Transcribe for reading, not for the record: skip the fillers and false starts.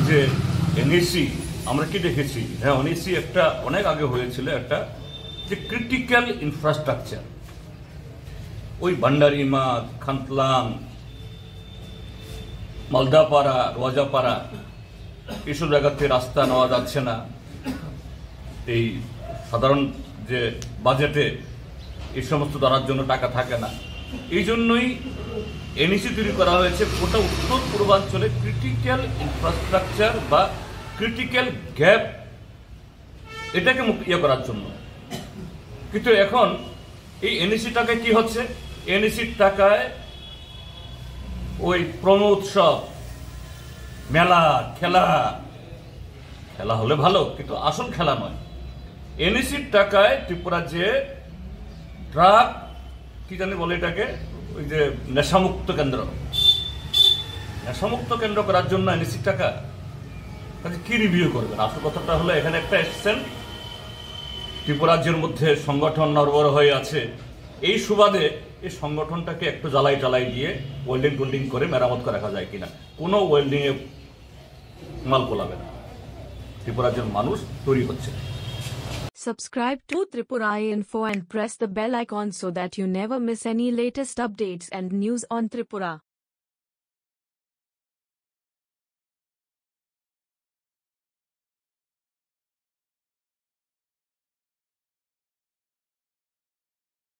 যে এনএসি আমরা কি দেখেছি, হ্যাঁ এনএসি একটা অনেক আগে হয়েছিল, একটা যে ক্রিটিক্যাল ইনফ্রাস্ট্রাকচার, ওই ভান্ডারিমাদ, খান্তলাং, মালদাপাড়া, রোয়াজাপাড়া এইসব জায়গাতে রাস্তা নেওয়া যাচ্ছে না। এই সাধারণ যে বাজেটে এই সমস্ত ধরার জন্য টাকা থাকে না, এই জন্যই এনইসি তৈরি করা হয়েছে গোটা উত্তর পূর্বাঞ্চলে ক্রিটিক্যাল ইনফ্রাস্ট্রাকচার বা ক্রিটিক্যাল গ্যাপ এটাকে ইয়ে করার জন্য। কিন্তু এখন এই এনইসি টাকায় কি হচ্ছে, এনইসির টাকায় ওই প্রমো উৎসব, মেলা, খেলা খেলা হলে ভালো, কিন্তু আসল খেলা নয়। এনইসির টাকায় ত্রিপুরা যে ড্রাগ কি জানি বলে এটাকে, ওই যে নেশামুক্ত কেন্দ্র, নেশামুক্ত কেন্দ্র করার জন্য এনইসির টাকা কাজে কি রিভিউ করবেন? আসল কথাটা হলো এখানে একটা এসছেন, ত্রিপুরাজ্যের মধ্যে সংগঠন নড়বড় হয়ে আছে, এই সুবাদে এই সংগঠনটাকে একটু জ্বালাই জ্বালাই দিয়ে ওয়েল্ডিং টোল্ডিং করে মেরামত করে রাখা যায় কিনা। কোনো ওয়েল্ডিং এ মাল কোলাবে না, ত্রিপুরাজ্যের মানুষ তৈরি হচ্ছে। Subscribe to Tripura Info and press the bell icon so that you never miss any latest updates and news on Tripura.